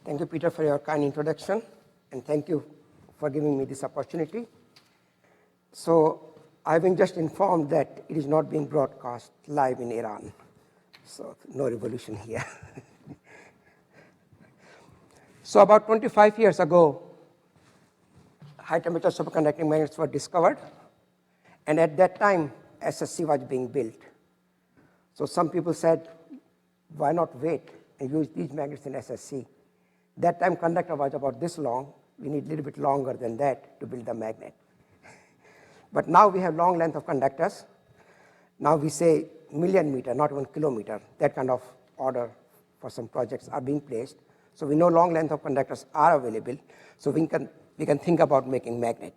Thank you, Peter, for your kind introduction, and thank you for giving me this opportunity. So I've been just informed that it is not being broadcast live in Iran, so no revolution here. So about 25 years ago, high-temperature superconducting magnets were discovered, and at that time, SSC was being built. So some people said, why not wait and use these magnets in SSC? That time, conductor was about this long. We need a little bit longer than that to build the magnet. But now we have long length of conductors. Now we say million meter, not even kilometer. That kind of order for some projects are being placed. So we know long length of conductors are available. So we can think about making magnet.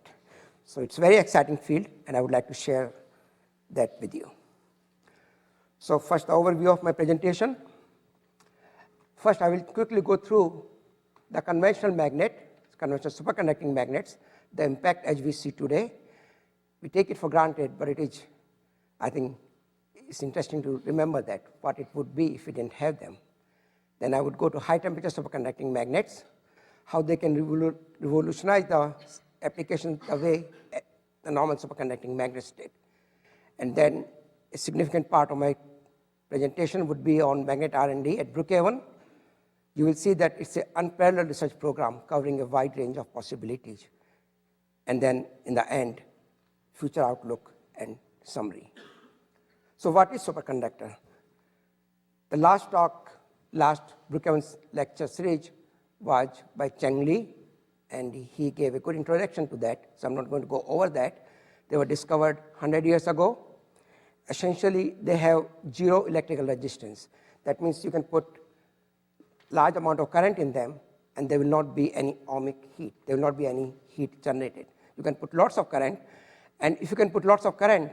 So it's a very exciting field, and I would like to share that with you. So first, the overview of my presentation. First, I will quickly go through the conventional magnet, conventional superconducting magnets, the impact as we see today. We take it for granted, but it is, I think, it's interesting to remember that, what it would be if we didn't have them. Then I would go to high-temperature superconducting magnets, how they can revolutionize the application the way the normal superconducting magnets did. And then a significant part of my presentation would be on magnet R&D at Brookhaven. You will see that it's an unparalleled research program covering a wide range of possibilities. And then in the end, future outlook and summary. So what is superconductor? The last Brookhaven lecture series was by Cheng Li, and he gave a good introduction to that, so I'm not going to go over that. They were discovered 100 years ago. Essentially, they have zero electrical resistance. That means you can put large amount of current in them, and there will not be any ohmic heat. There will not be any heat generated. You can put lots of current, and if you can put lots of current,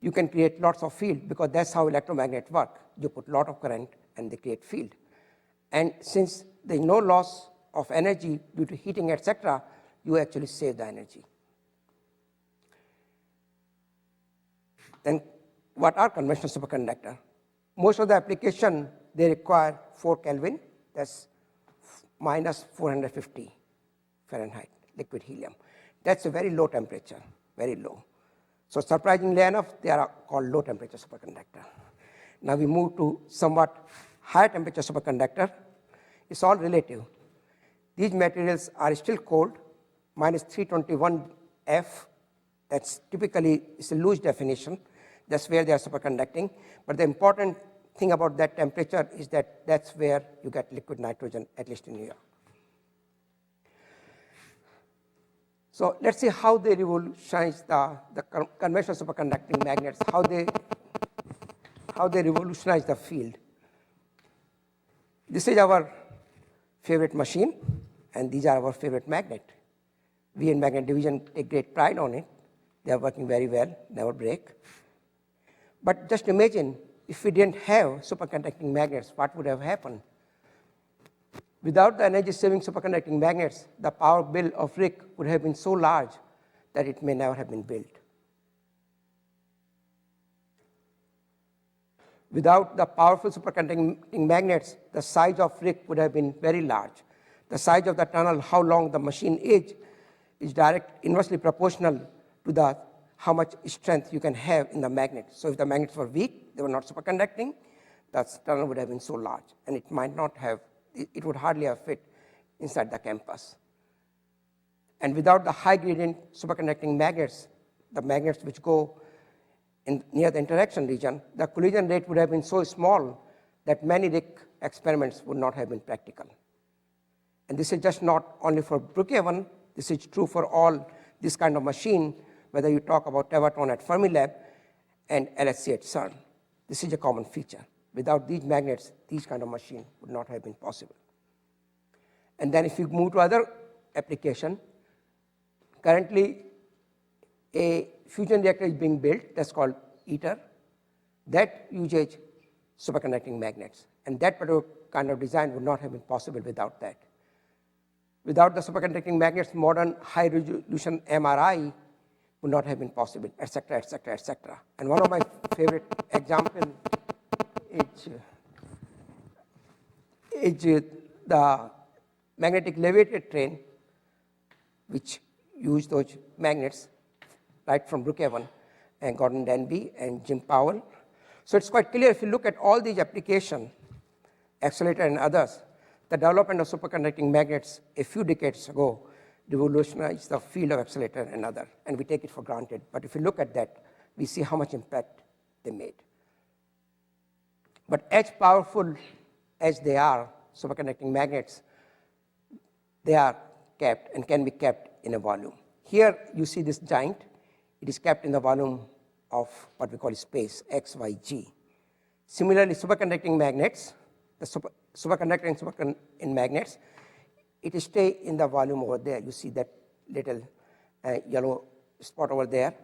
you can create lots of field, because that's how electromagnets work. You put a lot of current, and they create field. And since there's no loss of energy due to heating, etc., you actually save the energy. Then what are conventional superconductor? Most of the application, they require 4 Kelvin, that's minus 450 Fahrenheit, liquid helium. That's a very low temperature, very low. So surprisingly enough, they are called low temperature superconductor. Now we move to somewhat higher temperature superconductor. It's all relative. These materials are still cold, minus 321 F. That's typically, it's a loose definition. That's where they are superconducting. But the important thing about that temperature is that that's where you get liquid nitrogen, at least in New York. So let's see how they revolutionize the conventional superconducting magnets, how they revolutionize the field. This is our favorite machine, and these are our favorite magnet. We in Magnet Division take great pride on it. They are working very well, never break. But just imagine, if we didn't have superconducting magnets, what would have happened? Without the energy-saving superconducting magnets, the power bill of RIC would have been so large that it may never have been built. Without the powerful superconducting magnets, the size of RIC would have been very large. The size of the tunnel, how long the machine is inversely proportional to how much strength you can have in the magnet. So if the magnets were weak, they were not superconducting, the tunnel would have been so large, and it would hardly have fit inside the campus. And without the high gradient superconducting magnets, the magnets which go near the interaction region, the collision rate would have been so small that many RIC experiments would not have been practical. And this is just not only for Brookhaven, this is true for all this kind of machine, whether you talk about Tevatron at Fermilab and LHC at CERN. This is a common feature. Without these magnets, these kind of machine would not have been possible. And then if you move to other application, currently a fusion reactor is being built, that's called ITER, that uses superconducting magnets. And that particular kind of design would not have been possible without that. Without the superconducting magnets, modern high-resolution MRI would not have been possible, etc., etc., etc. And one of my favorite examples is the magnetic leviated train, which used those magnets right from Brookhaven and Gordon Danby and Jim Powell. So it's quite clear if you look at all these applications, Accelerator and others, the development of superconducting magnets a few decades ago revolutionized the field of accelerator and other, and we take it for granted. But if you look at that, we see how much impact they made. But as powerful as they are, superconducting magnets, they are kept and can be kept in a volume. Here you see this giant. It is kept in the volume of what we call space, x, y, g. Similarly, superconducting magnets, the superconducting in magnets, it stay in the volume over there. You see that little yellow spot over there.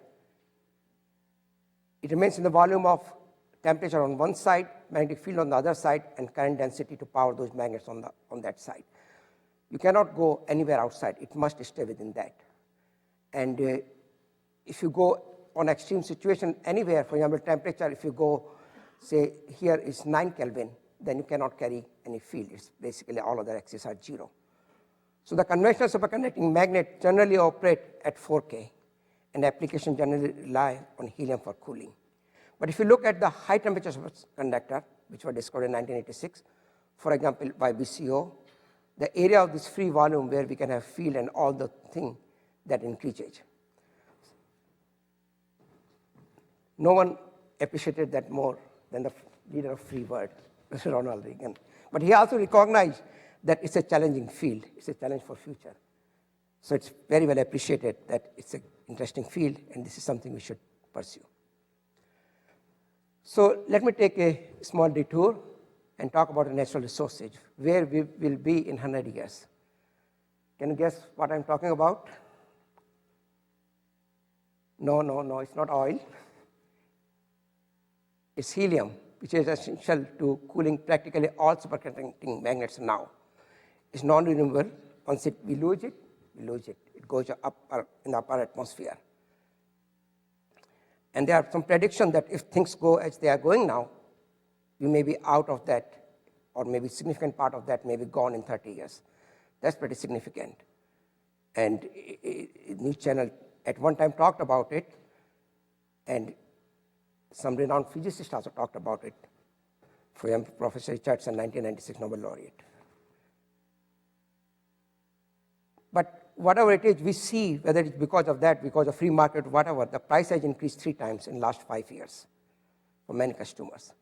It remains in the volume of temperature on one side, magnetic field on the other side, and current density to power those magnets on that side. You cannot go anywhere outside. It must stay within that. And if you go on extreme situation anywhere, for example, temperature, if you go, say, here is 9 Kelvin, then you cannot carry any field. It's basically all other axes are 0. So the conventional superconducting magnet generally operate at 4K, and applications generally rely on helium for cooling. But if you look at the high temperature superconductor, which were discovered in 1986, for example, by BCO, the area of this free volume where we can have field and all the thing that increases. No one appreciated that more than the leader of free world, Mr. Ronald Reagan. But he also recognized that it's a challenging field. It's a challenge for future. So it's very well appreciated that it's an interesting field, and this is something we should pursue. So let me take a small detour and talk about the natural resources, where we will be in 100 years. Can you guess what I'm talking about? No, it's not oil. It's helium, which is essential to cooling practically all superconducting magnets now. It's non-renewable. Once we lose it, we lose it. It goes up in the upper atmosphere. And there are some predictions that if things go as they are going now, we may be out of that, or maybe a significant part of that may be gone in 30 years. That's pretty significant. And News Channel at one time talked about it, and some renowned physicists also talked about it. For example, Professor Richardson, 1996 Nobel laureate. But whatever it is, we see whether it's because of that, because of free market, whatever, the price has increased 3 times in the last 5 years for many customers.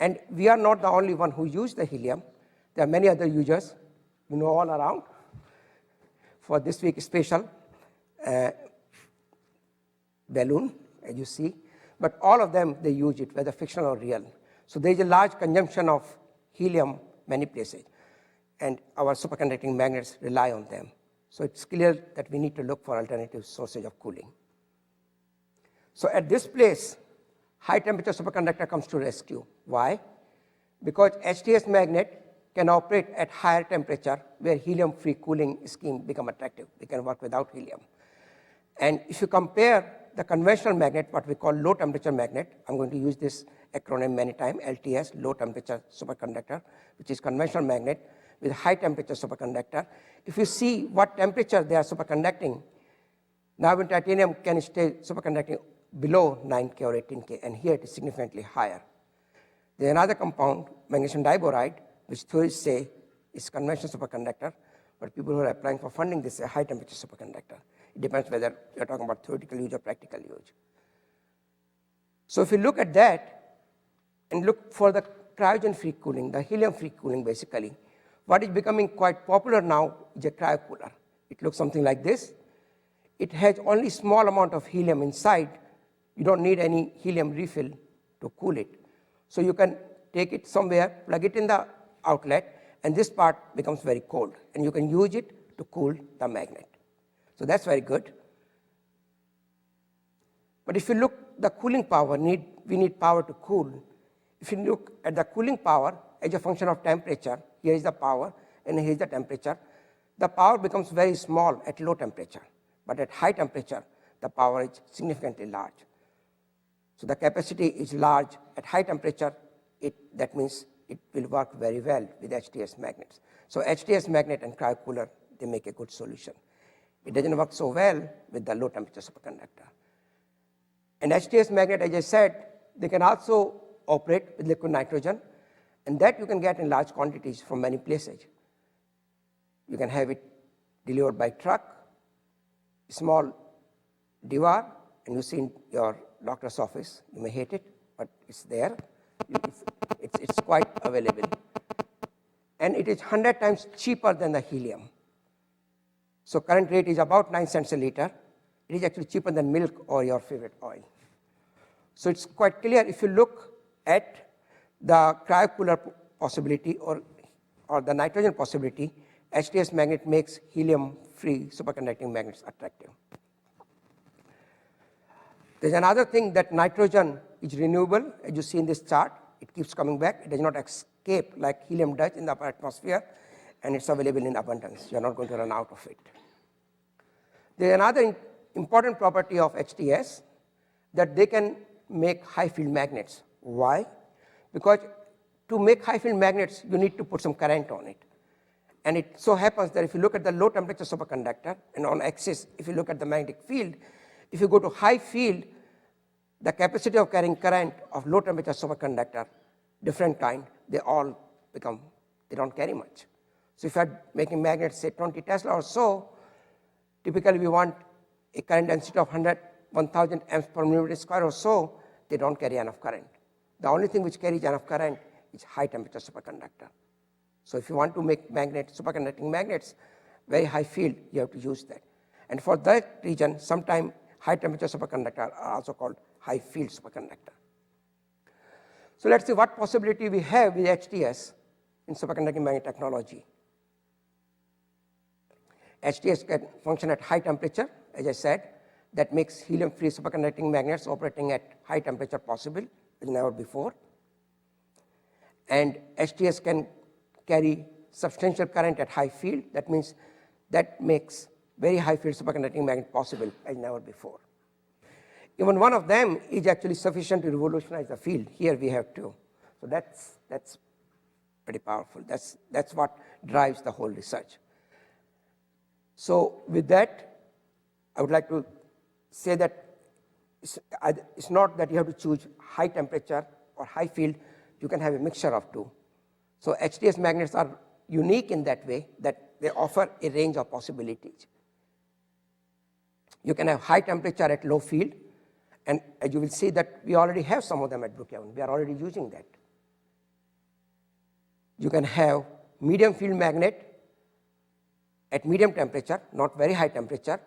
And we are not the only one who use the helium. There are many other users, all around. For this week's special balloon, as you see. But all of them, they use it, whether fictional or real. So there is a large consumption of helium many places. And our superconducting magnets rely on them. So it's clear that we need to look for alternative sources of cooling. So at this place, high temperature superconductor comes to rescue. Why? Because HTS magnet can operate at higher temperature where helium-free cooling scheme become attractive. We can work without helium. And if you compare the conventional magnet, what we call low temperature magnet, I'm going to use this acronym many times, LTS, low temperature superconductor, which is conventional magnet with high temperature superconductor. If you see what temperature they are superconducting, now in titanium can stay superconducting below 9K or 18K, and here it is significantly higher. There's another compound, magnesium diboride, which theorists say is conventional superconductor, but people who are applying for funding, they say high temperature superconductor. It depends whether you're talking about theoretical use or practical use. So if you look at that and look for the cryogen-free cooling, the helium-free cooling basically, what is becoming quite popular now is a cryocooler. It looks something like this. It has only small amount of helium inside. You don't need any helium refill to cool it. So you can take it somewhere, plug it in the outlet, and this part becomes very cold. And you can use it to cool the magnet. So that's very good. But if you look the cooling power, we need power to cool. If you look at the cooling power as a function of temperature, here is the power and here is the temperature. The power becomes very small at low temperature, but at high temperature, the power is significantly large. So the capacity is large. At high temperature, that means it will work very well with HTS magnets. So HTS magnet and cryocooler, they make a good solution. It doesn't work so well with the low temperature superconductor. And HTS magnet, as I said, they can also operate with liquid nitrogen, and that you can get in large quantities from many places. You can have it delivered by truck, small dewar, and you see in your doctor's office. You may hate it, but it's there. It's quite available. And it is 100 times cheaper than the helium. So current rate is about 9 cents a liter. It is actually cheaper than milk or your favorite oil. So it's quite clear if you look at the cryocooler possibility or the nitrogen possibility, HTS magnet makes helium-free superconducting magnets attractive. There's another thing that nitrogen is renewable. As you see in this chart, it keeps coming back. It does not escape like helium does in the upper atmosphere, and it's available in abundance. You're not going to run out of it. There's another important property of HTS that they can make high field magnets. Why? Because to make high field magnets, you need to put some current on it. And it so happens that if you look at the low temperature superconductor, and on axis, if you look at the magnetic field, if you go to high field, the capacity of carrying current of low temperature superconductor, different kind, they don't carry much. So if you're making magnets, say 20 Tesla or so, typically we want a current density of 1,000 amps per millimeter square or so, they don't carry enough current. The only thing which carries enough current is high temperature superconductor. So if you want to make superconducting magnets, very high field, you have to use that. And for that region, sometimes high temperature superconductor are also called high field superconductor. So let's see what possibility we have with HTS in superconducting magnet technology. HTS can function at high temperature, as I said. That makes helium-free superconducting magnets operating at high temperature possible, as never before. And HTS can carry substantial current at high field. That means that makes very high field superconducting magnet possible, as never before. Even one of them is actually sufficient to revolutionize the field. Here we have two. So that's pretty powerful. That's what drives the whole research. So with that, I would like to say that it's not that you have to choose high temperature or high field. You can have a mixture of two. So HTS magnets are unique in that way that they offer a range of possibilities. You can have high temperature at low field, and as you will see that we already have some of them at Brookhaven. We are already using that. You can have medium field magnet at medium temperature, not very high temperature,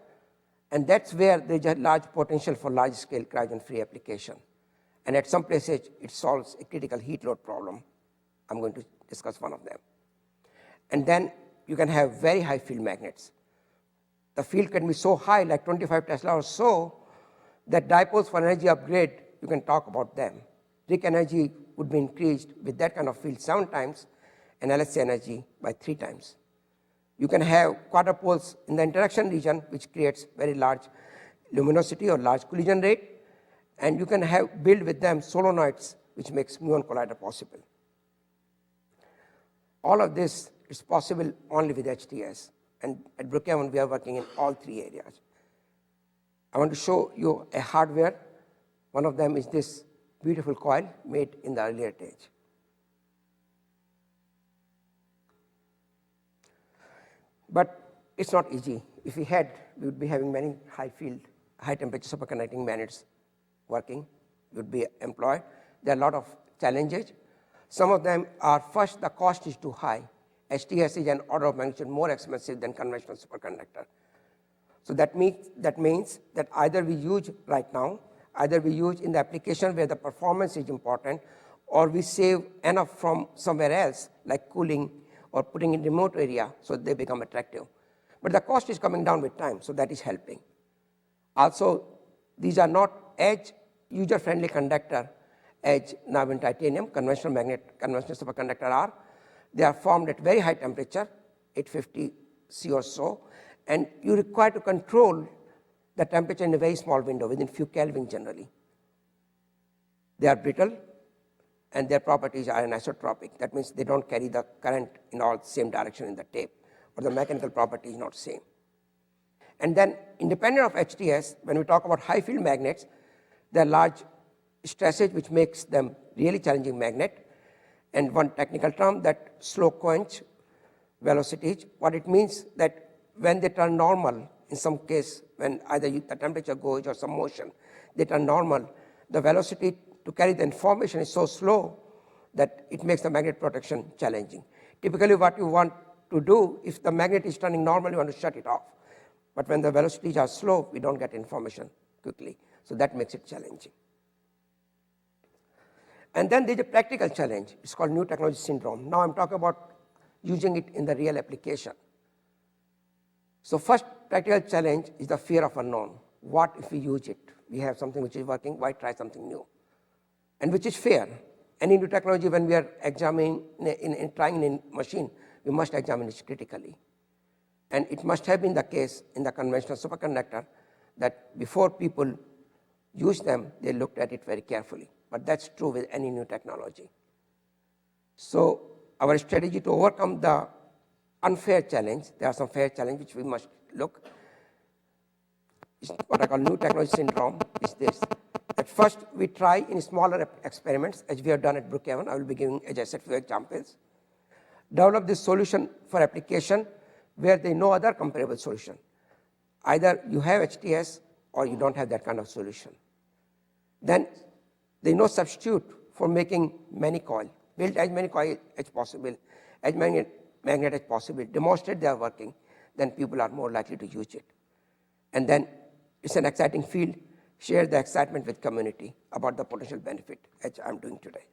and that's where there's a large potential for large-scale cryogen-free application. And at some places, it solves a critical heat load problem. I'm going to discuss one of them. And then you can have very high field magnets. The field can be so high, like 25 Tesla or so, that dipoles for energy upgrade, you can talk about them. Peak energy would be increased with that kind of field 7 times, and LHC energy by 3 times. You can have quadrupoles in the interaction region, which creates very large luminosity or large collision rate, and you can build with them solenoids, which makes muon collider possible. All of this is possible only with HTS, and at Brookhaven we are working in all 3 areas. I want to show you a hardware. One of them is this beautiful coil made in the earlier stage. But it's not easy. If we had, we would be having many high field, high temperature superconducting magnets working, would be employed. There are a lot of challenges. Some of them are, first, the cost is too high. HTS is an order of magnitude more expensive than conventional superconductor. So that means that either we use right now, either we use in the application where the performance is important, or we save enough from somewhere else, like cooling or putting in remote area, so they become attractive. But the cost is coming down with time, so that is helping. Also, these are not as user-friendly conductor as now in titanium, conventional superconductor are. They are formed at very high temperature, 850 C or so, and you require to control the temperature in a very small window, within few Kelvin generally. They are brittle, and their properties are anisotropic. That means they don't carry the current in all same direction in the tape, or the mechanical property is not same. And then independent of HTS, when we talk about high field magnets, there are large stresses which makes them really challenging magnet. And one technical term, that slow quench velocities, what it means that when they turn normal, in some case, when either the temperature goes or some motion, they turn normal, the velocity to carry the information is so slow that it makes the magnet protection challenging. Typically what you want to do, if the magnet is turning normal, you want to shut it off. But when the velocities are slow, we don't get information quickly. So that makes it challenging. And then there's a practical challenge. It's called new technology syndrome. Now I'm talking about using it in the real application. So first practical challenge is the fear of unknown. What if we use it? We have something which is working, why try something new? And which is fair. Any new technology, when we are examining, trying in a machine, we must examine it critically. And it must have been the case in the conventional superconductor that before people used them, they looked at it very carefully. But that's true with any new technology. So our strategy to overcome the unfair challenge, there are some fair challenges which we must look, is what I call new technology syndrome, is this. At first, we try in smaller experiments, as we have done at Brookhaven. I will be giving, as I said, few examples. Develop this solution for application where there is no other comparable solution. Either you have HTS or you don't have that kind of solution. Then there is no substitute for making many coils. Build as many coils as possible, as many magnet as possible. Demonstrate they are working, then people are more likely to use it. And then it's an exciting field. Share the excitement with community about the potential benefit, as I'm doing today.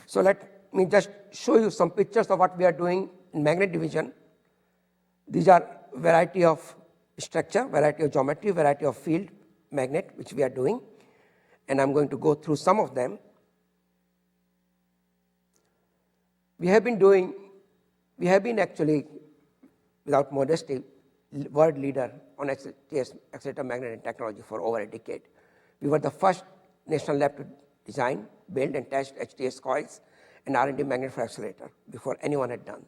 So let me just show you some pictures of what we are doing in magnet division. These are variety of structure, variety of geometry, variety of field magnet, which we are doing. And I'm going to go through some of them. We have been actually, without modesty, world leader on HTS, accelerator magnet and technology for over a decade. We were the first national lab to design, build, and test HTS coils and R&D magnet for accelerator before anyone had done.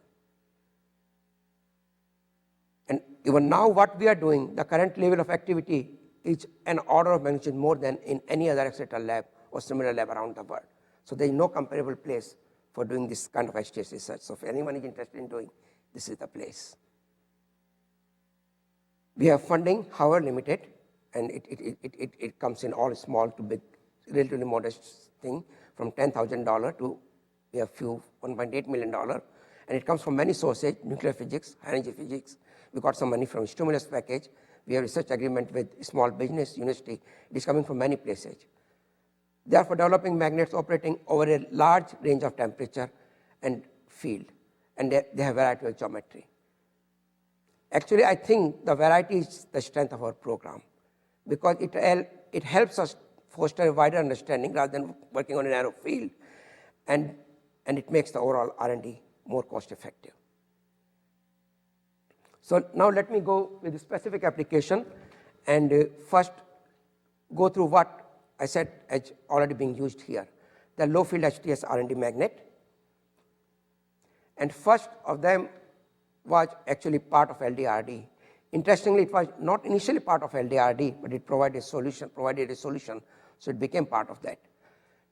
And even now what we are doing, the current level of activity is an order of magnitude more than in any other accelerator lab or similar lab around the world. So there is no comparable place for doing this kind of HTS research. So if anyone is interested in doing, this is the place. We have funding, however limited, and it comes in all small to big, relatively modest thing, from $10,000 to we have few $1.8 million, and it comes from many sources: nuclear physics, high energy physics. We got some money from stimulus package. We have research agreement with small business university. It is coming from many places. Therefore, developing magnets operating over a large range of temperature and field, and they have variety of geometry. Actually, I think the variety is the strength of our program, because it helps us foster a wider understanding rather than working on a narrow field, and it makes the overall R&D more cost effective. So now let me go with the specific application and first go through what I said is already being used here, the low field HTS R&D magnet. And first of them was actually part of LDRD. Interestingly, it was not initially part of LDRD, but it provided a solution, so it became part of that.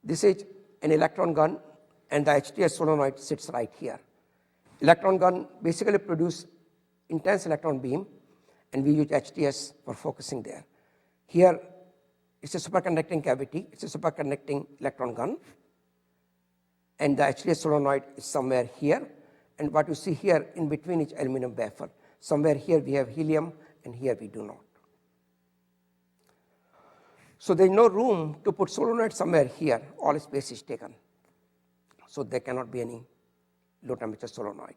This is an electron gun, and the HTS solenoid sits right here. Electron gun basically produces intense electron beam, and we use HTS for focusing there. Here, it's a superconducting cavity. It's a superconducting electron gun, and the HTS solenoid is somewhere here. And what you see here in between is aluminum wafer. Somewhere here we have helium, and here we do not. So there's no room to put solenoid somewhere here. All space is taken. So there cannot be any low temperature solenoid.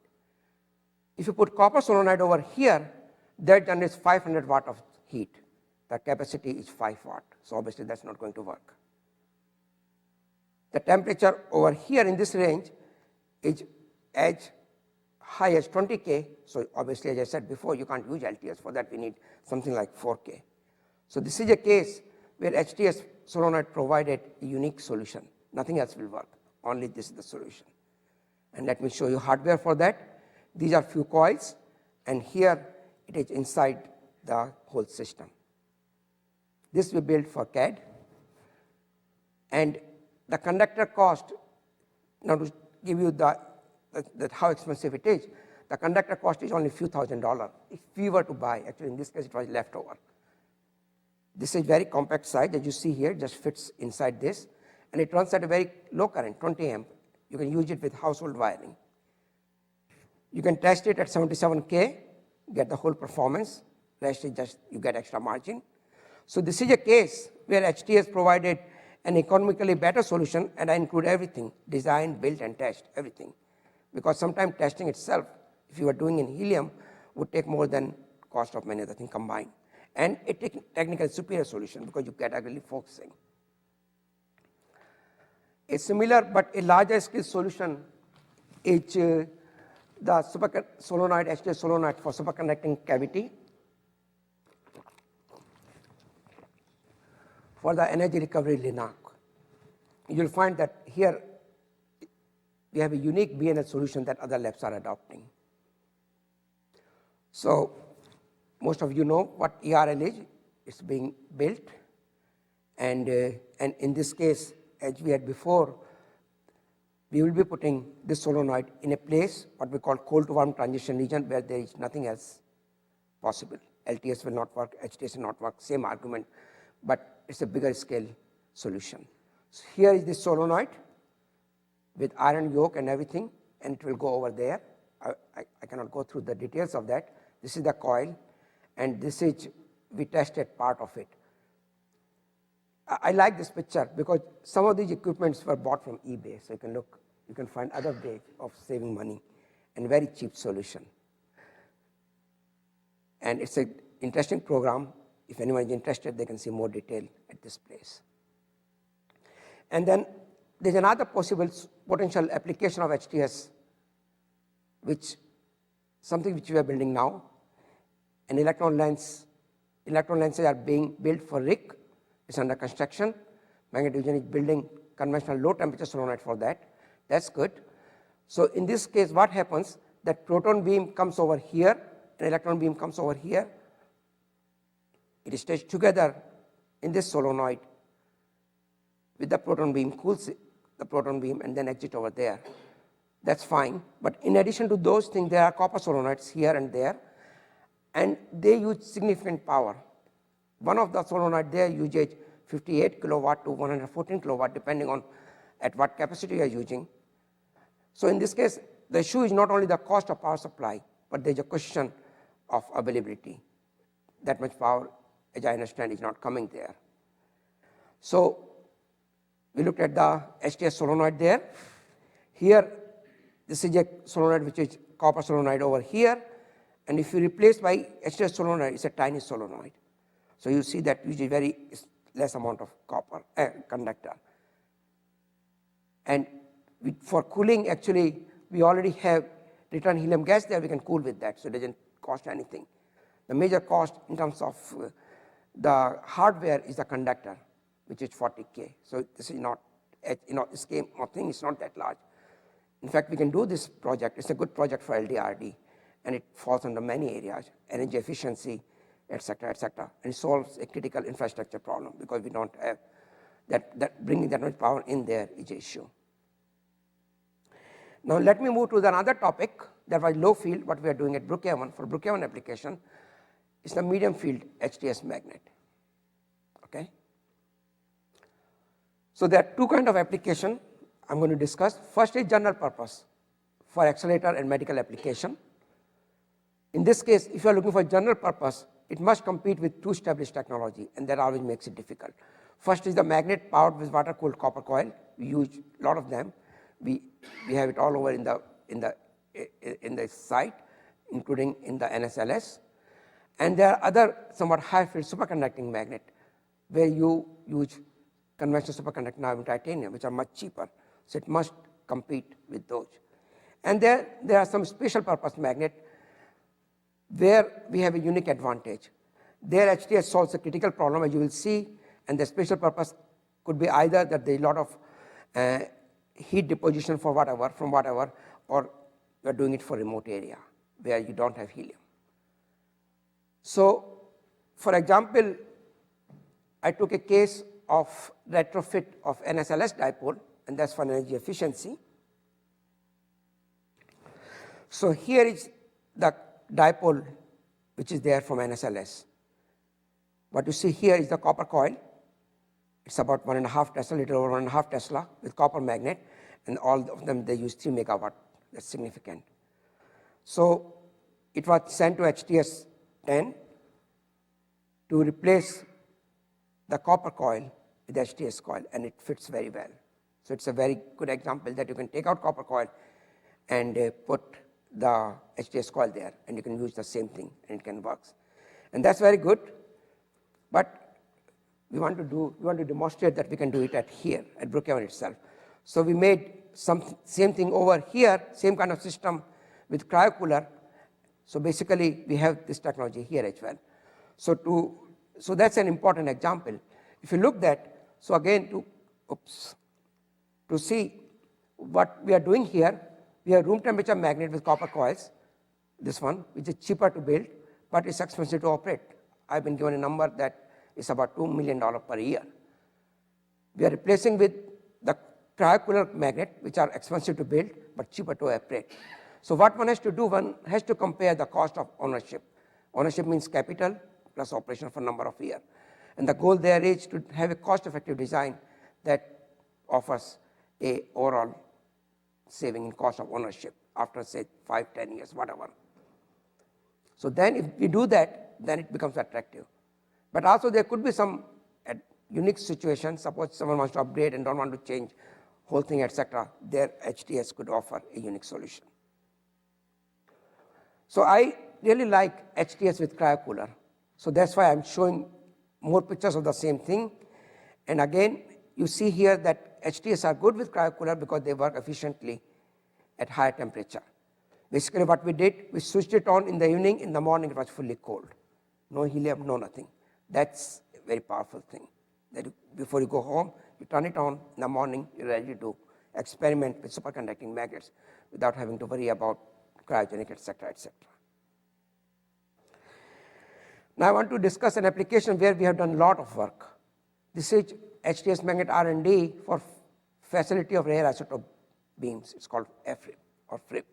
If you put copper solenoid over here, that generates 500 watt of heat. The capacity is 5 watt. So obviously that's not going to work. The temperature over here in this range is as high as 20K. So obviously, as I said before, you can't use LTS. For that, we need something like 4K. So this is a case where HTS solenoid provided a unique solution. Nothing else will work. Only this is the solution. And let me show you hardware for that. These are few coils, and here it is inside the whole system. This we built for CAD. And the conductor cost, now to give you how expensive it is, the conductor cost is only a few $1,000s. If we were to buy, actually in this case it was leftover. This is very compact size, as you see here, just fits inside this, and it runs at a very low current, 20 amp. You can use it with household wiring. You can test it at 77K, get the whole performance. Rest is just you get extra margin. So this is a case where HTS provided an economically better solution, and I include everything, design, build, and test, everything. Because sometimes testing itself, if you are doing in helium, would take more than cost of many other things combined. And a technically superior solution because you get actually focusing. A similar but a larger scale solution is the solenoid, HTS solenoid for superconducting cavity for the energy recovery LINAC. You'll find that here we have a unique BNL solution that other labs are adopting. So most of you know what ERL is. It's being built. And in this case, as we had before, we will be putting this solenoid in a place, what we call cold to warm transition region, where there is nothing else possible. LTS will not work, HTS will not work, same argument, but it's a bigger scale solution. So here is this solenoid with iron yoke and everything, and it will go over there. I cannot go through the details of that. This is the coil, and this is, we tested part of it. I like this picture because some of these equipments were bought from eBay, so you can look, you can find other ways of saving money and very cheap solution. And it's an interesting program. If anyone is interested, they can see more detail at this place. And then there's another possible potential application of HTS, which something which we are building now. And electron lenses are being built for RIC. It's under construction. Magnet Division is building conventional low temperature solenoid for that. That's good. So in this case, what happens? That proton beam comes over here, and electron beam comes over here. It stays together in this solenoid with the proton beam, cools the proton beam, and then exit over there. That's fine. But in addition to those things, there are copper solenoids here and there, and they use significant power. One of the solenoid there uses 58 kilowatt to 114 kilowatt, depending on at what capacity you are using. So in this case, the issue is not only the cost of power supply, but there's a question of availability. That much power, as I understand, is not coming there. So we looked at the HTS solenoid there. Here, this is a solenoid which is copper solenoid over here. And if you replace by HTS solenoid, it's a tiny solenoid. So you see that usually very less amount of copper conductor. And for cooling, actually, we already have return helium gas there. We can cool with that, so it doesn't cost anything. The major cost in terms of the hardware is the conductor, which is 40K. So this is not, this game of thing is not that large. In fact, we can do this project. It's a good project for LDRD, and it falls under many areas: energy efficiency, et cetera, and it solves a critical infrastructure problem because we don't have that bringing that much power in there is an issue. Now let me move to another topic that was low field, what we are doing at Brookhaven. For Brookhaven application, is the medium field HTS magnet. Okay. So there are two kinds of application I'm going to discuss. First is general purpose for accelerator and medical application. In this case, if you are looking for general purpose, it must compete with two established technology, and that always makes it difficult. First is the magnet powered with water-cooled copper coil. We use a lot of them. We have it all over in the site, including in the NSLS. And there are other somewhat high-field superconducting magnet, where you use conventional superconducting now titanium, which are much cheaper. So it must compete with those. And there are some special purpose magnet where we have a unique advantage. There HTS solves a critical problem, as you will see, And the special purpose could be either that there is a lot of heat deposition for whatever, from whatever, or you are doing it for remote area where you don't have helium. So, for example, I took a case of retrofit of NSLS dipole, and that's for energy efficiency. So here is the dipole which is there from NSLS. What you see here is the copper coil. It's about 1.5 Tesla, little over 1.5 Tesla with copper magnet, and all of them they use 3 megawatt. That's significant. So it was sent to HTS 10 to replace the copper coil with HTS coil, and it fits very well. So it's a very good example that you can take out copper coil and put the HTS coil there, and you can use the same thing, and it can work. And that's very good. But we want to demonstrate that we can do it at here, at Brookhaven itself. So we made same thing over here, same kind of system with cryocooler. So basically, we have this technology here as well. So that's an important example. If you look at, so again to see what we are doing here, we have room temperature magnet with copper coils, this one, which is cheaper to build, but it's expensive to operate. I've been given a number that is about $2 million per year. We are replacing with the cryocooler magnet, which are expensive to build, but cheaper to operate. So what one has to do, one has to compare the cost of ownership. Ownership means capital plus operation for number of years. And the goal there is to have a cost-effective design that offers a overall saving in cost of ownership after, say, 5, 10 years, whatever. So then if we do that, then it becomes attractive. But also there could be some unique situations. Suppose someone wants to upgrade and don't want to change whole thing, etc. There HTS could offer a unique solution. So I really like HTS with cryocooler. So that's why I'm showing more pictures of the same thing. And again, you see here that HTS are good with cryocooler because they work efficiently at higher temperature. Basically what we did, we switched it on in the evening, in the morning it was fully cold. No helium, no nothing. That's a very powerful thing. That before you go home, you turn it on in the morning, you're ready to experiment with superconducting magnets without having to worry about cryogenic, etc., etc. Now I want to discuss an application where we have done a lot of work. This is HTS magnet R&D for facility of rare isotope beams. It's called FRIP or FRIP.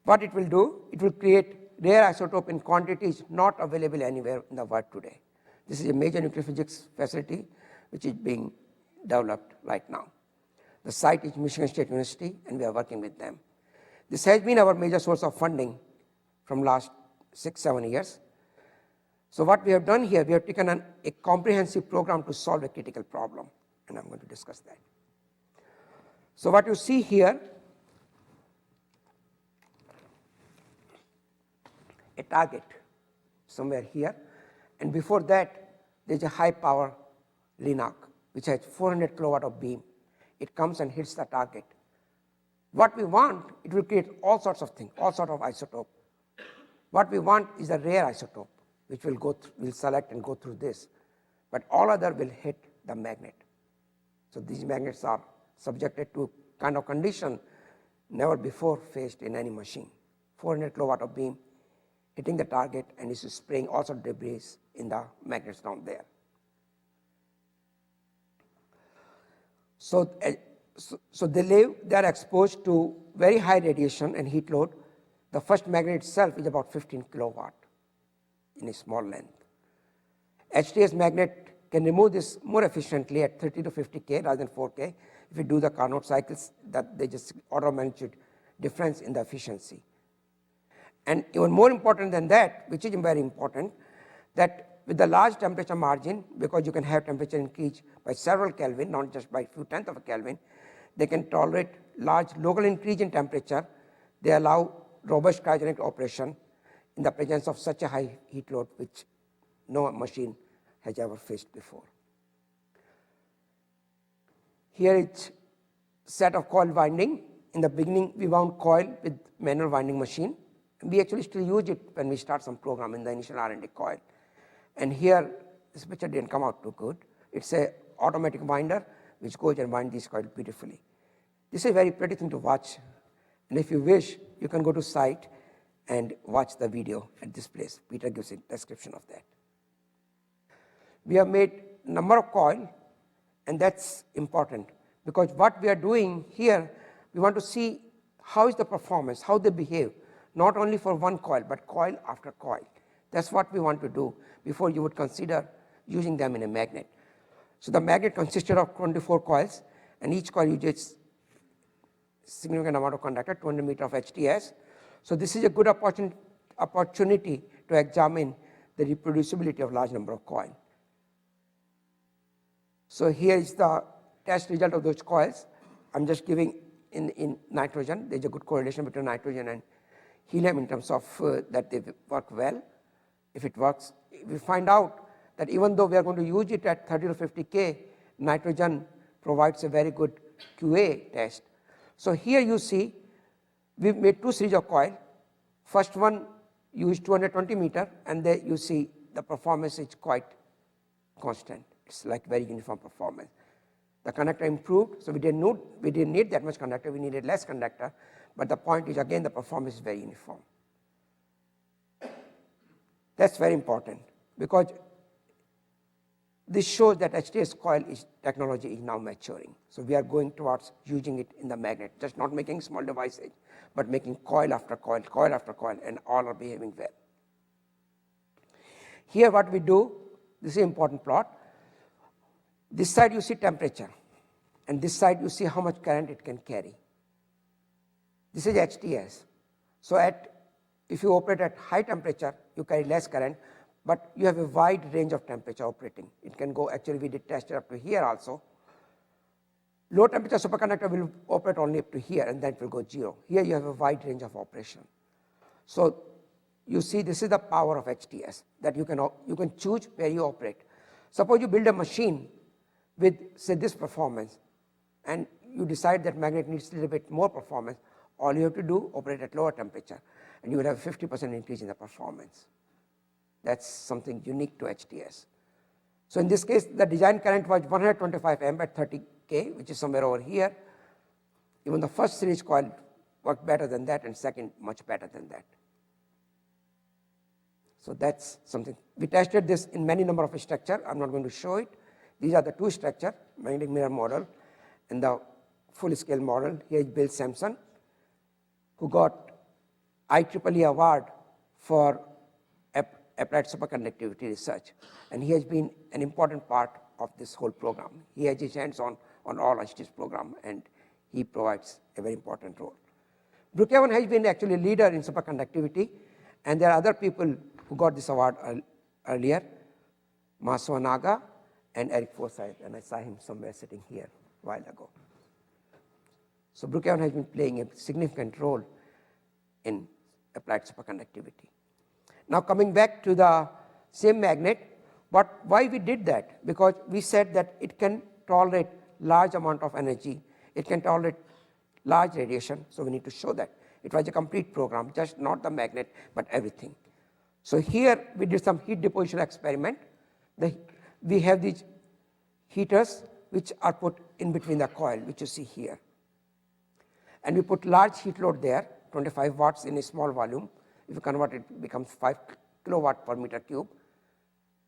What it will do, it will create rare isotope in quantities not available anywhere in the world today. This is a major nuclear physics facility which is being developed right now. The site is Michigan State University, and we are working with them. This has been our major source of funding from last 6-7 years. So what we have done here, we have taken a comprehensive program to solve a critical problem, and I'm going to discuss that. So what you see here, a target somewhere here, and before that there's a high power LINAC which has 400 kilowatt of beam. It comes and hits the target. What we want, it will create all sorts of things, all sorts of isotope. What we want is a rare isotope which will we'll select and go through this, but all other will hit the magnet. So these magnets are subjected to kind of condition never before faced in any machine. 400 kilowatt of beam hitting the target, and is spraying all sorts of debris in the magnets down there. So they are exposed to very high radiation and heat load. The first magnet itself is about 15 kilowatt in a small length. HTS magnet can remove this more efficiently at 30 to 50K rather than 4K. If you do the Carnot cycles, that they just order of magnitude difference in the efficiency. And even more important than that, which is very important, that with the large temperature margin, because you can have temperature increase by several Kelvin, not just by a few tenths of a Kelvin, they can tolerate large local increase in temperature. They allow robust cryogenic operation in the presence of such a high heat load, which no machine has ever faced before. Here is set of coil winding. In the beginning, we wound coil with manual winding machine. We actually still use it when we start some program in the initial R&D coil. And here, this picture didn't come out too good. It's a automatic winder which goes and winds these coils beautifully. This is a very pretty thing to watch. And if you wish, you can go to site and watch the video at this place. Peter gives a description of that. We have made number of coil, and that's important because what we are doing here, we want to see how is the performance, how they behave, not only for one coil, but coil after coil. That's what we want to do before you would consider using them in a magnet. So the magnet consisted of 24 coils, and each coil uses significant amount of conductor, 200 meter of HTS. So this is a good opportunity to examine the reproducibility of large number of coils. So here is the test result of those coils. I'm just giving in nitrogen. There's a good correlation between nitrogen and helium in terms of that they work well. If it works, we find out that even though we are going to use it at 30 to 50 K, nitrogen provides a very good QA test. So here you see we've made two series of coil. First one used 220 meter, and there you see the performance is quite constant. It's like very uniform performance. The conductor improved, so we didn't need that much conductor, we needed less conductor, but the point is again the performance is very uniform. That's very important because this shows that HTS coil technology is now maturing. So we are going towards using it in the magnet, just not making small devices, but making coil after coil, coil after coil, and all are behaving well. Here what we do, this is an important plot. This side you see temperature, and this side you see how much current it can carry. This is HTS. So if you operate at high temperature, you carry less current, but you have a wide range of temperature operating. It can go, actually we did test it up to here also. Low temperature superconductor will operate only up to here, and then it will go 0. Here you have a wide range of operation. So you see this is the power of HTS, that you can choose where you operate. Suppose you build a machine with, say, this performance, and you decide that magnet needs a little bit more performance, all you have to do, operate at lower temperature, and you will have a 50% increase in the performance. That's something unique to HTS. So in this case, the design current was 125 amp at 30 K, which is somewhere over here. Even the first series coil worked better than that, and second much better than that. So that's something. We tested this in many number of structures. I'm not going to show it. These are the two structures, magnetic mirror model and the full-scale model. Here is Bill Sampson, who got IEEE award for applied superconductivity research. And he has been an important part of this whole program. He has his hands on all of this program, and he provides a very important role. Brookhaven has been actually a leader in superconductivity, and there are other people who got this award earlier, Masawa Naga and Eric Forsyth, and I saw him somewhere sitting here a while ago. So Brookhaven has been playing a significant role in applied superconductivity. Now coming back to the same magnet, why we did that? Because we said that it can tolerate large amount of energy, it can tolerate large radiation, so we need to show that. It was a complete program, just not the magnet, but everything. So here we did some heat deposition experiment. We have these heaters which are put in between the coil, which you see here. And we put large heat load there, 25 watts in a small volume. If you convert it, it becomes 5 kilowatt per meter cube.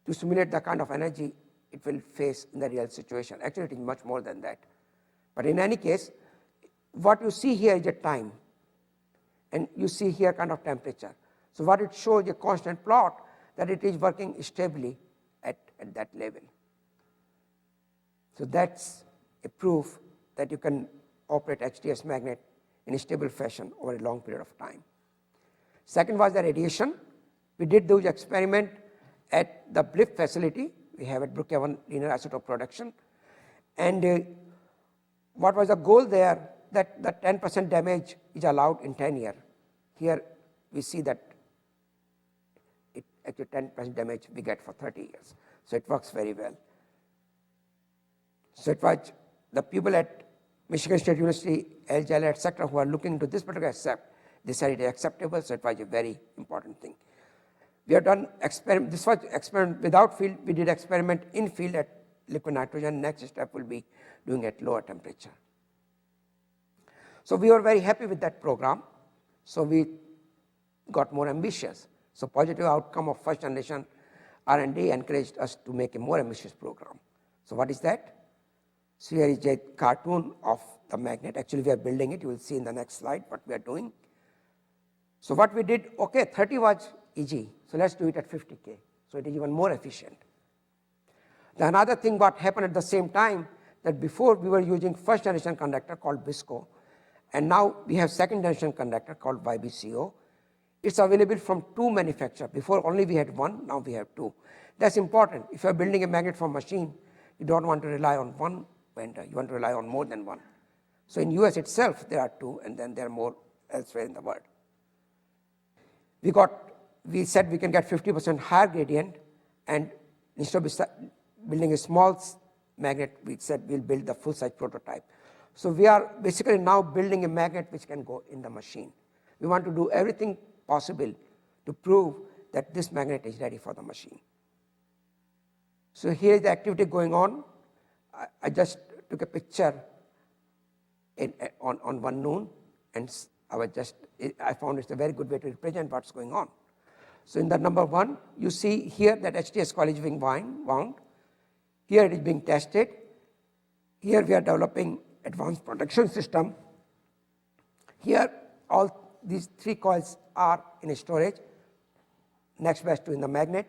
To simulate the kind of energy it will face in the real situation. Actually, it is much more than that. But in any case, what you see here is a time, and you see here kind of temperature. So what it shows a constant plot that it is working stably at that level. So that's a proof that you can operate HTS magnet in a stable fashion over a long period of time. Second was the radiation. We did those experiments at the BLIP facility we have at Brookhaven linear isotope production. And what was the goal there? That the 10% damage is allowed in 10 years. Here we see that it actually 10% damage we get for 30 years. So it works very well. So it was the people at Michigan State University, LGL, etc., who are looking into this particular concept, they said it is acceptable, so it was a very important thing. We have done experiment, this was experiment without field, we did experiment in field at liquid nitrogen. Next step will be doing at lower temperature. So we were very happy with that program. So we got more ambitious. So positive outcome of first generation R&D encouraged us to make a more ambitious program. So what is that? So here is a cartoon of the magnet. Actually, we are building it. You will see in the next slide what we are doing. So what we did, okay, 30 was easy. So let's do it at 50K. So it is even more efficient. The another thing what happened at the same time, that before we were using first generation conductor called BISCO, and now we have second generation conductor called YBCO. It's available from 2 manufacturers. Before only we had 1, now we have 2. That's important. If you're building a magnet for machine, you don't want to rely on 1 vendor. You want to rely on more than 1. So in US itself, there are 2, and then there are more elsewhere in the world. We said we can get 50% higher gradient, and instead of building a small magnet, we said we'll build the full-size prototype. So we are basically now building a magnet which can go in the machine. We want to do everything possible to prove that this magnet is ready for the machine. So here is the activity going on. I just took a picture on 1 noon, and I found it's a very good way to represent what's going on. So in the number 1, you see here that HTS coil is being wound. Here it is being tested. Here we are developing advanced protection system. Here all these 3 coils are in storage, next best to in the magnet.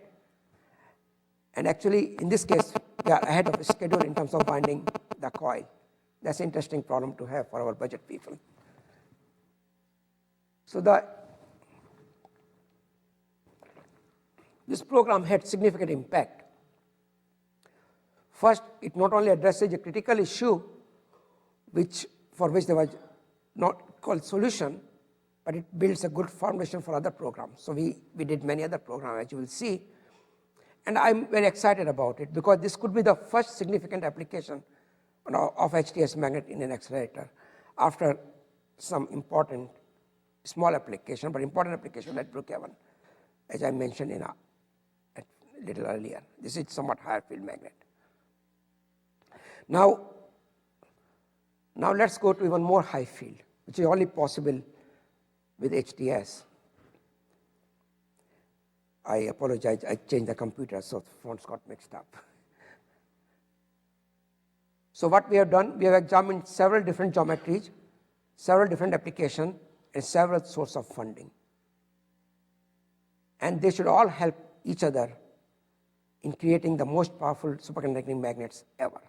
And actually in this case we are ahead of schedule in terms of winding the coil. That's an interesting problem to have for our budget people. So this program had significant impact. First, it not only addresses a critical issue for which there was not called solution, but it builds a good foundation for other programs. So we did many other programs, as you will see. And I'm very excited about it because this could be the first significant application of HTS magnet in an accelerator after some important small application, but important application at Brookhaven, as I mentioned a little earlier. This is somewhat higher field magnet. Now let's go to even more high field, which is only possible with HTS. I apologize, I changed the computer, so the fonts got mixed up. So what we have done, we have examined several different geometries, several different applications, and several sources of funding. And they should all help each other in creating the most powerful superconducting magnets ever.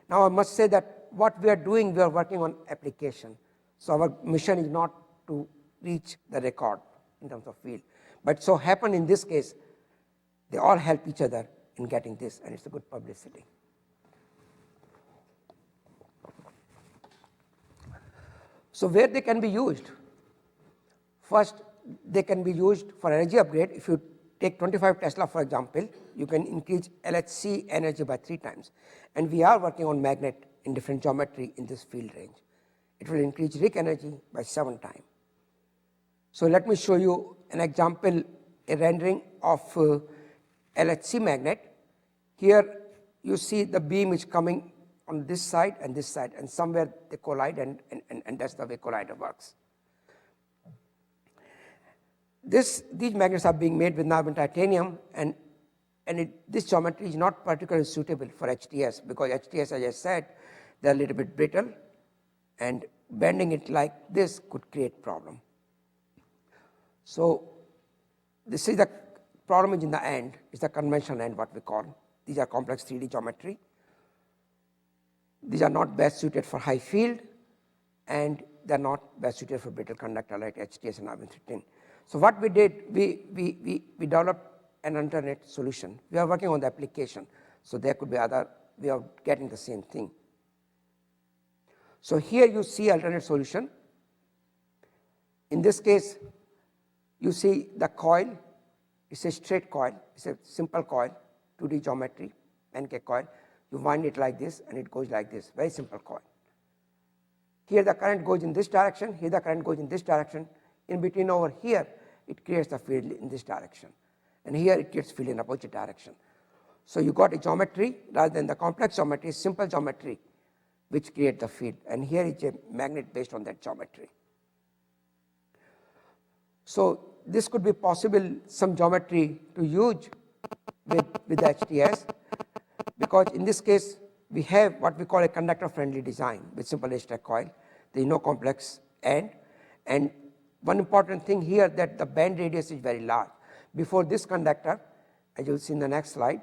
Now I must say that what we are doing, we are working on application. So our mission is not to reach the record in terms of field. But so happened in this case, they all help each other in getting this, and it's a good publicity. So where they can be used? First, they can be used for energy upgrade. If you take 25 Tesla, for example, you can increase LHC energy by 3 times. And we are working on magnet in different geometry in this field range. It will increase RIC energy by 7 times. So let me show you an example, a rendering of LHC magnet. Here you see the beam is coming on this side, and somewhere they collide, and that's the way collider works. These magnets are being made with niobium titanium, and this geometry is not particularly suitable for HTS because HTS, as I said, they're a little bit brittle, and bending it like this could create problem. So this is the problem is in the end, is the conventional end, what we call. These are complex 3D geometry. These are not best suited for high field, and they're not best suited for brittle conductor like HTS and niobium 13. So what we did, we developed an alternate solution. We are working on the application, so there could be other way of getting the same thing. So here you see alternate solution. In this case, you see the coil. It's a straight coil. It's a simple coil, 2D geometry, pancake coil. You wind it like this, and it goes like this. Very simple coil. Here the current goes in this direction. Here the current goes in this direction. In between over here, it creates the field in this direction. And here it creates field in opposite direction. So you got a geometry rather than the complex geometry, simple geometry, which create the field. And here is a magnet based on that geometry. So this could be possible, some geometry to use with HTS, because in this case, we have what we call a conductor-friendly design with simple H-stack coil. There is no complex end. And one important thing here that the band radius is very large. Before this conductor, as you will see in the next slide,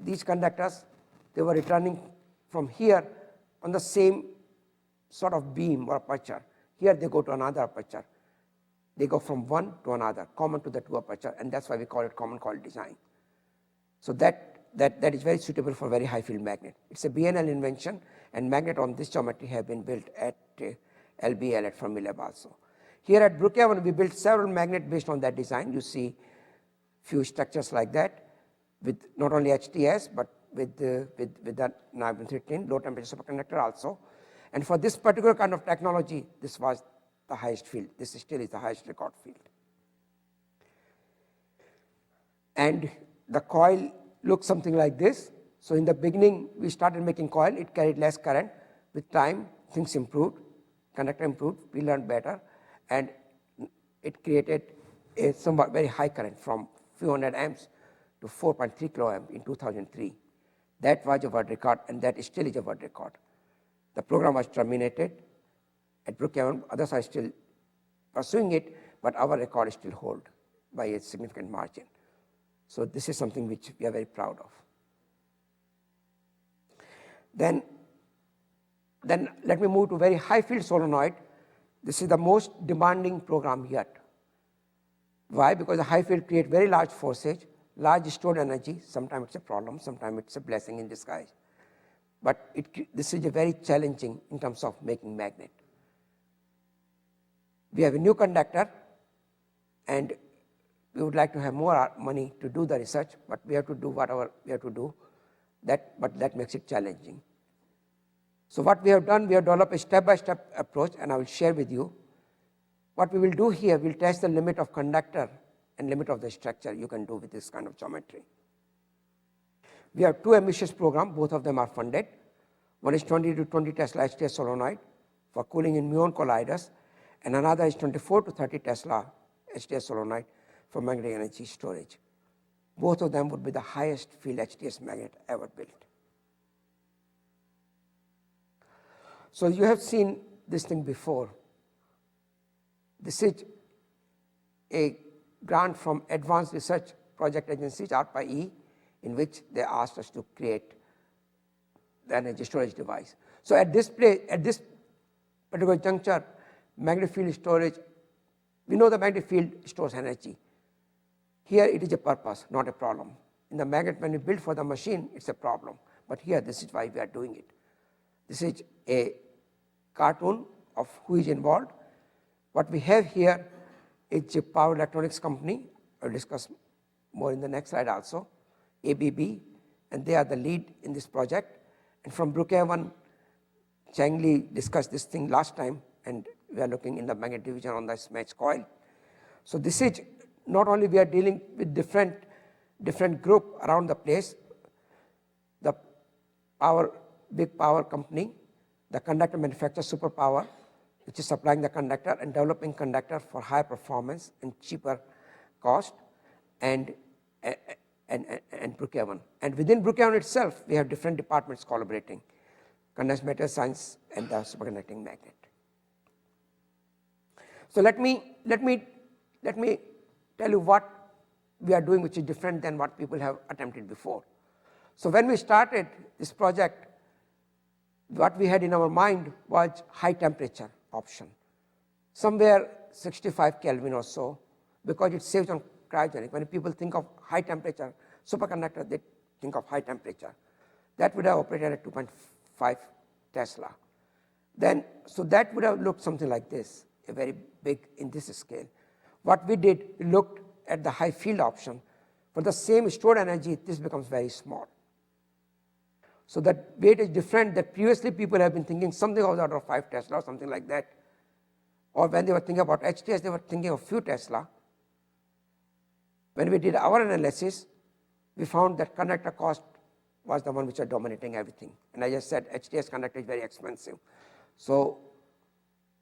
these conductors, they were returning from here on the same sort of beam or aperture. Here they go to another aperture. They go from one to another, common to the two aperture, and that's why we call it common coil design. So that is very suitable for very high field magnet. It's a BNL invention, and magnet on this geometry have been built at LBL at Fermilab also. Here at Brookhaven, we built several magnets based on that design. You see few structures like that with not only HTS, but with the niobium-13 low temperature superconductor also. And for this particular kind of technology, this was the highest field. This still is the highest record field. And the coil looks something like this. So in the beginning, we started making coil. It carried less current. With time, things improved. Conductor improved. We learned better. And it created a somewhat very high current from few hundred amps to 4.3 kiloamp in 2003. That was a world record, and that still is a world record. The program was terminated at Brookhaven. Others are still pursuing it, but our record is still held by a significant margin. So this is something which we are very proud of. Then let me move to very high field solenoid. This is the most demanding program yet. Why? Because the high field create very large forces, large stored energy. Sometimes it's a problem, sometimes it's a blessing in disguise. But this is a very challenging in terms of making magnet. We have a new conductor, and we would like to have more money to do the research, but we have to do whatever we have to do. But that makes it challenging. So what we have done, we have developed a step-by-step approach, and I will share with you. What we will do here, we'll test the limit of conductor and limit of the structure you can do with this kind of geometry. We have two ambitious programs. Both of them are funded. One is 20 to 20 Tesla HTS solenoid for cooling in muon colliders, and another is 24 to 30 Tesla HTS solenoid for magnetic energy storage. Both of them would be the highest field HTS magnet ever built. So you have seen this thing before. This is a grant from Advanced Research Project Agencies, ARPA-E, in which they asked us to create the energy storage device. So at this particular juncture, magnetic field storage, we know the magnetic field stores energy. Here it is a purpose, not a problem. In the magnet, when we build for the machine, it's a problem. But here, this is why we are doing it. This is a cartoon of who is involved. What we have here is a power electronics company. I'll discuss more in the next slide also. ABB, and they are the lead in this project. And from Brookhaven, Chang Lee discussed this thing last time, and we are looking in the magnet division on the match coil. So this is not only we are dealing with different group around the place, the big power company, the conductor manufacturer Superpower, which is supplying the conductor and developing conductor for higher performance and cheaper cost, and Brookhaven. And within Brookhaven itself, we have different departments collaborating, condensed matter science and the superconducting magnet. So let me tell you what we are doing, which is different than what people have attempted before. So when we started this project, what we had in our mind was high temperature option, somewhere 65 Kelvin or so, because it saves on cryogenic. When people think of high temperature superconductor, they think of high temperature. That would have operated at 2.5 Tesla. So that would have looked something like this, a very big in this scale. What we did, we looked at the high field option. For the same stored energy, this becomes very small. So that weight is different. That previously people have been thinking something of the order of 5 Tesla or something like that. Or when they were thinking about HTS, they were thinking of few Tesla. When we did our analysis, we found that conductor cost was the one which was dominating everything. And I just said HTS conductor is very expensive. So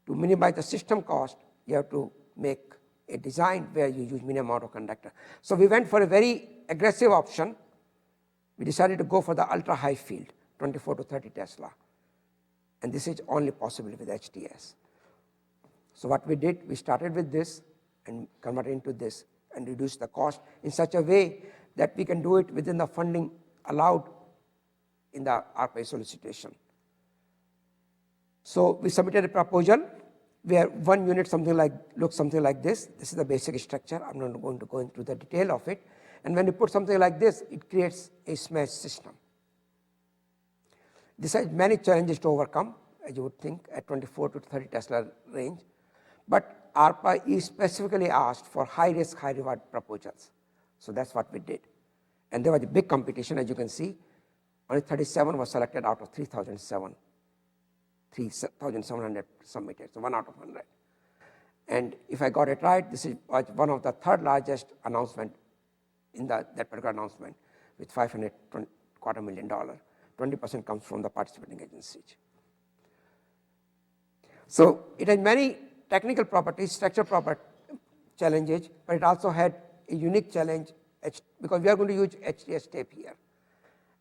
to minimize the system cost, you have to make a design where you use minimum amount of conductor. So we went for a very aggressive option. We decided to go for the ultra high field, 24 to 30 Tesla. And this is only possible with HTS. So what we did, we started with this and converted into this and reduced the cost in such a way that we can do it within the funding allowed in the ARPA solicitation. So we submitted a proposal where one unit looks something like this. This is the basic structure. I'm not going to go into the detail of it. And when you put something like this, it creates a smash system. This has many challenges to overcome, as you would think, at 24 to 30 Tesla range. But ARPA is specifically asked for high-risk, high-reward proposals. So that's what we did. And there was a big competition, as you can see. Only 37 was selected out of 3,700 submitted, so 1 out of 100. And if I got it right, this was one of the third largest announcement in that particular announcement with $525,000. 20% comes from the participating agencies. So it has many technical properties, structural property challenges, but it also had a unique challenge because we are going to use HTS tape here.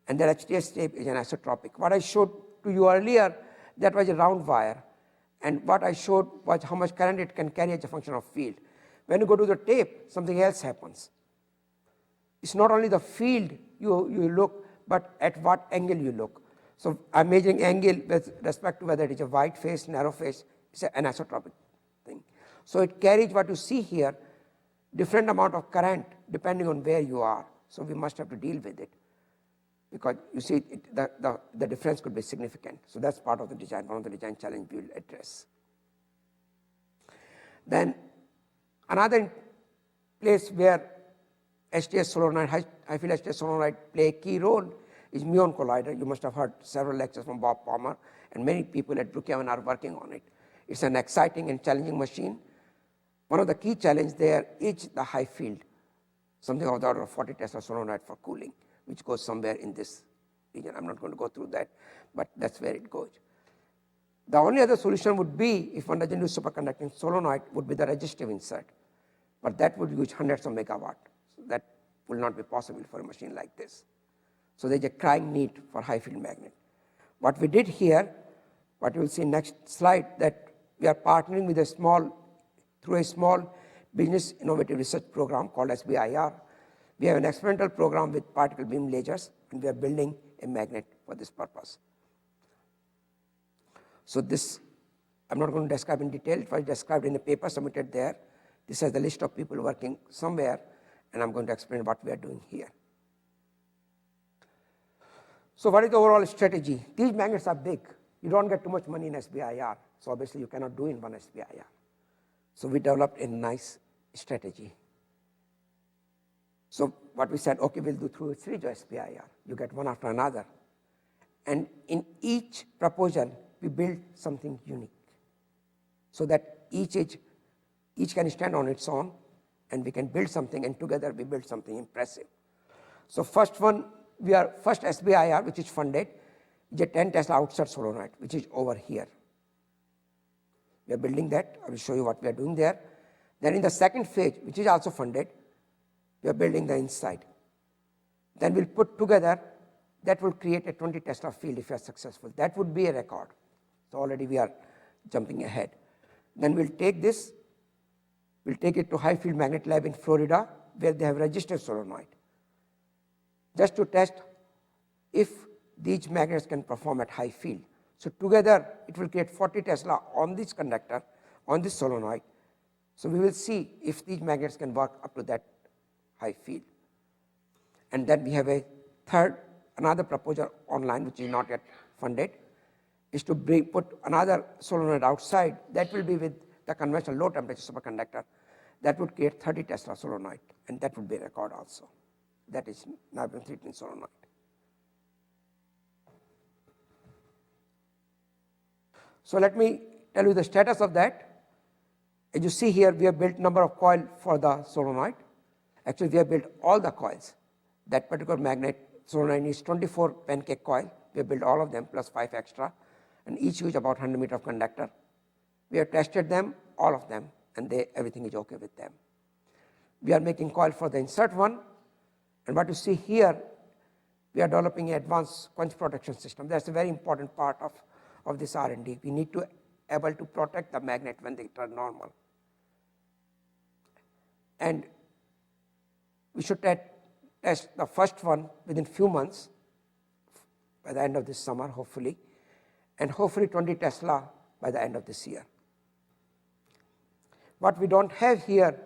And that HTS tape is an isotropic. What I showed to you earlier, that was a round wire. And what I showed was how much current it can carry as a function of field. When you go to the tape, something else happens. It's not only the field you look, but at what angle you look. So I'm measuring angle with respect to whether it is a wide face, narrow face. It's an anisotropic thing. So it carries what you see here, different amount of current depending on where you are. So we must have to deal with it because you see the difference could be significant. So that's part of the design, one of the design challenge we will address. Then another place where HTS solenoid, high-field HTS solenoid play a key role is muon collider. You must have heard several lectures from Bob Palmer, and many people at Brookhaven are working on it. It's an exciting and challenging machine. One of the key challenges there is the high field, something of the order of 40 Tesla solenoid for cooling, which goes somewhere in this region. I'm not going to go through that, but that's where it goes. The only other solution would be, if one doesn't do superconducting solenoid, would be the resistive insert. But that would use hundreds of megawatt. So that will not be possible for a machine like this. So there's a crying need for high field magnet. What we did here, what you will see next slide, that we are partnering with through a small business innovative research program called SBIR. We have an experimental program with particle beam lasers, and we are building a magnet for this purpose. So this, I'm not going to describe in detail. It was described in a paper submitted there. This is the list of people working somewhere, and I'm going to explain what we are doing here. So what is the overall strategy? These magnets are big. You don't get too much money in SBIR, so obviously you cannot do in one SBIR. So we developed a nice strategy. So what we said, okay, we'll do through a series of SBIR. You get one after another. And in each proposal, we build something unique so that each can stand on its own, and we can build something, and together we build something impressive. So first SBIR, which is funded, is a 10 Tesla outside solenoid, which is over here. We are building that. I will show you what we are doing there. Then in the second phase, which is also funded, we are building the inside. Then we'll put together, that will create a 20 Tesla field if we are successful. That would be a record. So already we are jumping ahead. Then we'll take this, we'll take it to High Field Magnet Lab in Florida, where they have resistive solenoid, just to test if these magnets can perform at high field. So together, it will create 40 Tesla on this conductor, on this solenoid. So we will see if these magnets can work up to that high field. And then we have another proposal online, which is not yet funded, is to put another solenoid outside. That will be with the conventional low temperature superconductor. That would create 30 Tesla solenoid, and that would be a record also. That is niobium-13 solenoid. So let me tell you the status of that. As you see here, we have built number of coil for the solenoid, Actually, we have built all the coils. That particular magnet solenoid needs 24 pancake coil. We have built all of them plus 5 extra, and each use about 100 meters of conductor. We have tested them, all of them, and everything is okay with them. We are making coil for the insert one, and what you see here, we are developing an advanced quench protection system. That's a very important part of this R&D. We need to able to protect the magnet when they turn normal. And we should test the first one within few months, by the end of this summer, hopefully, and hopefully 20 Tesla by the end of this year. What we don't have here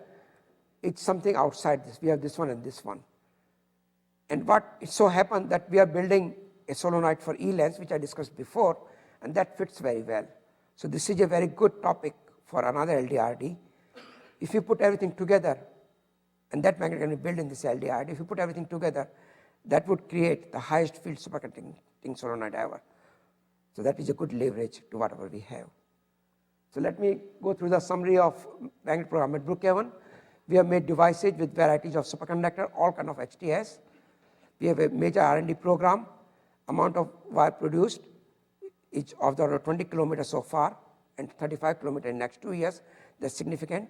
is something outside this. We have this one and this one. And what it so happened that we are building a solenoid for E-lens, which I discussed before, and that fits very well. So this is a very good topic for another LDRD. If you put everything together, and that magnet can be built in this LDRD, if you put everything together, that would create the highest field superconducting solenoid ever. So that is a good leverage to whatever we have. So let me go through the summary of magnet program at Brookhaven. We have made devices with varieties of superconductor, all kind of HTS. We have a major R&D program. Amount of wire produced is of the order of 20 kilometers so far, and 35 kilometers in the next 2 years. That's significant.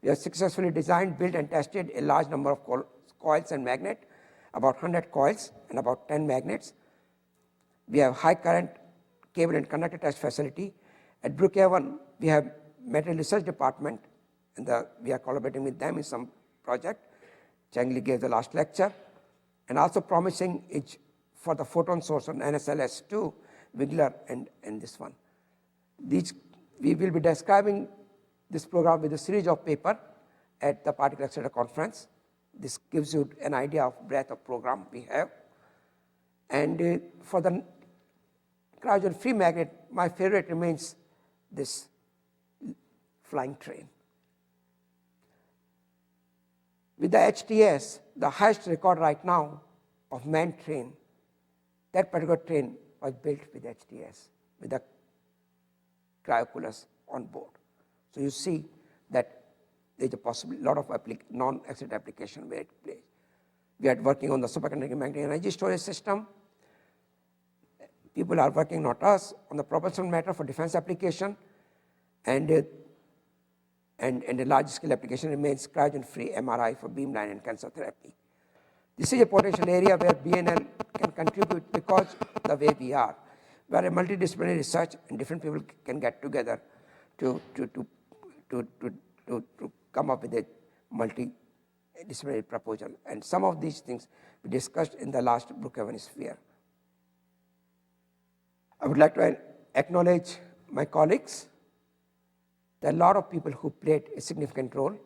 We have successfully designed, built, and tested a large number of coils and magnets, about 100 coils and about 10 magnets. We have high current cable and conductor test facility. At Brookhaven, we have material research department, and we are collaborating with them in some project. Chang Li gave the last lecture. And also promising is for the photon source on NSLS2, Wiggler, and this one. We will be describing this program with a series of paper at the Particle Accelerator conference. This gives you an idea of breadth of program we have. And for the cryogen-free magnet, my favorite remains this flying train. With the HTS, the highest record right now of manned train, that particular train was built with HTS, with the cryocoolers on board. So you see that there's a lot of non-accelerated application where it plays. We are working on the superconducting magnetic energy storage system. People are working, not us, on the propulsion matter for defense application, and a large-scale application remains cryogen-free MRI for beamline and cancer therapy. This is a potential area where BNL can contribute because the way we are. We are a multidisciplinary research, and different people can get together to come up with a multidisciplinary proposal. And some of these things we discussed in the last Brookhaven sphere. I would like to acknowledge my colleagues. There are a lot of people who played a significant role,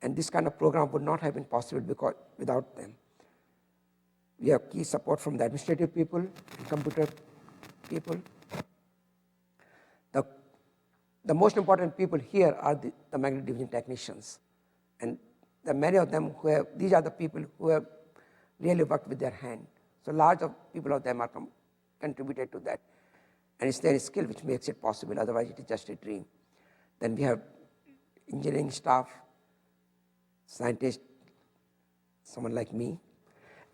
and this kind of program would not have been possible without them. We have key support from the administrative people, and computer people. The most important people here are the magnetic division technicians, and many of them these are the people who have really worked with their hand. So large people of them are contributed to that, and it's their skill which makes it possible. Otherwise, it is just a dream. Then we have engineering staff, scientists, someone like me,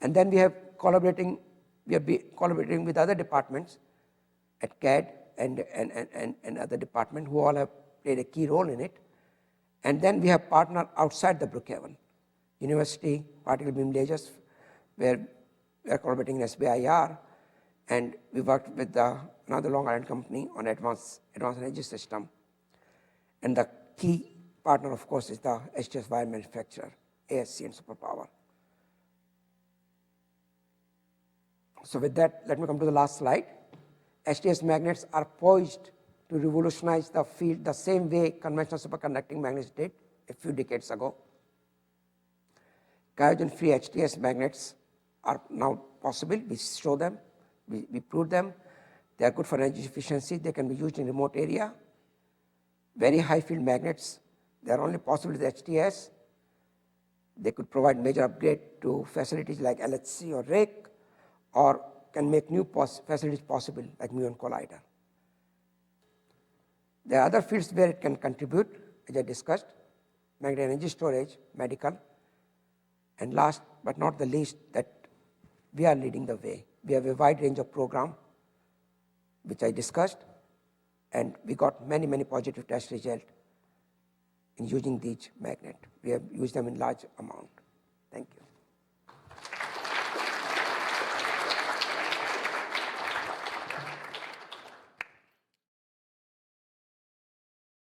and then we are collaborating with other departments at CAD and other departments who all have played a key role in it. And then we have partners outside the Brookhaven University, particle beam lasers, where we are collaborating in SBIR, and we worked with another Long Island company on advanced energy system. And the key partner, of course, is the HTS wire manufacturer, ASC and Superpower. So with that, let me come to the last slide. HTS magnets are poised to revolutionize the field the same way conventional superconducting magnets did a few decades ago. Cryogen-free HTS magnets are now possible. We show them, we prove them. They are good for energy efficiency. They can be used in remote area. Very high field magnets, they are only possible with HTS. They could provide major upgrade to facilities like LHC or RAKE, or can make new facilities possible like muon collider. There are other fields where it can contribute, as I discussed: magnetic energy storage, medical, And last but not the least, that we are leading the way. We have a wide range of program, which I discussed, and we got many, many positive test results in using these magnets. We have used them in large amount. Thank you.